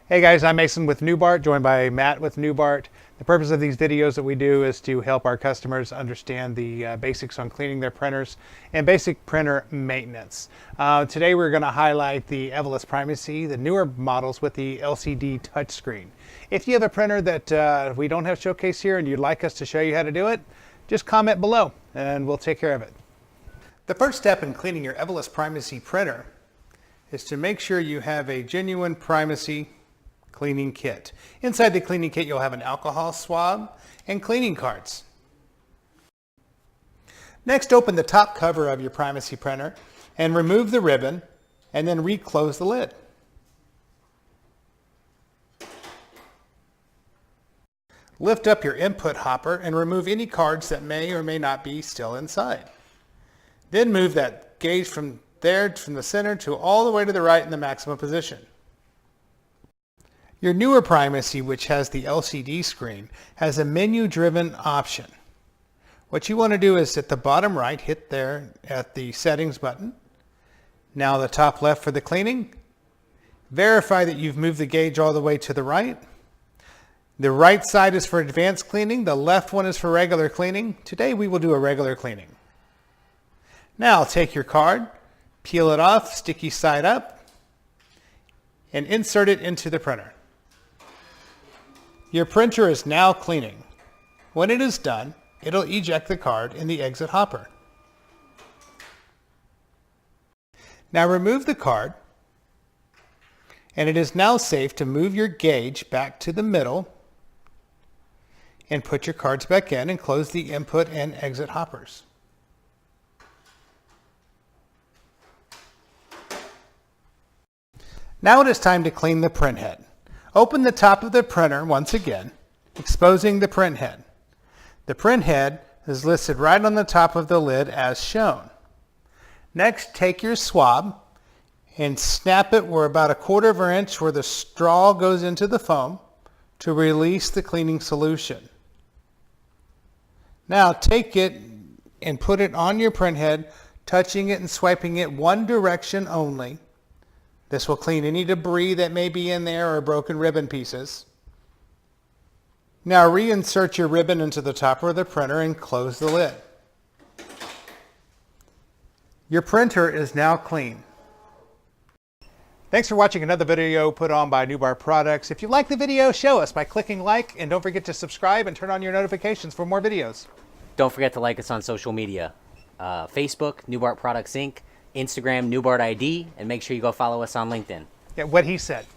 Hey guys, I'm Mason with Newbart, joined by Matt with Newbart. The purpose of these videos that we do is to help our customers understand the basics on cleaning their printers and basic printer maintenance. Today we're going to highlight the Evolis Primacy, the newer models with the LCD touchscreen. If you have a printer that we don't have showcased here and you'd like us to show you how to do it, just comment below and we'll take care of it. The first step in cleaning your Evolis Primacy printer is to make sure you have a genuine Primacy cleaning kit. Inside the cleaning kit you'll have an alcohol swab and cleaning cards. Next, open the top cover of your Primacy printer and remove the ribbon and then reclose the lid. Lift up your input hopper and remove any cards that may or may not be still inside. Then move that gauge from the center to all the way to the right in the maximum position. Your newer Primacy, which has the LCD screen, has a menu-driven option. What you want to do is at the bottom right, hit there at the settings button. Now the top left for the cleaning. Verify that you've moved the gauge all the way to the right. The right side is for advanced cleaning. The left one is for regular cleaning. Today we will do a regular cleaning. Now take your card, peel it off, sticky side up, and insert it into the printer. Your printer is now cleaning. When it is done, it'll eject the card in the exit hopper. Now remove the card, and it is now safe to move your gauge back to the middle and put your cards back in and close the input and exit hoppers. Now it is time to clean the printhead. Open the top of the printer once again, exposing the printhead. The printhead is listed right on the top of the lid as shown. Next, take your swab and snap it where about 1/4 inch where the straw goes into the foam to release the cleaning solution. Now take it and put it on your printhead, touching it and swiping it one direction only. This will clean any debris that may be in there or broken ribbon pieces. Now reinsert your ribbon into the top of the printer and close the lid. Your printer is now clean. Thanks for watching another video put on by Newbart Products. If you like the video, show us by clicking like, and don't forget to subscribe and turn on your notifications for more videos. Don't forget to like us on social media. Facebook, Newbart Products Inc., Instagram, Newbart ID, and make sure you go follow us on LinkedIn. Yeah, what he said.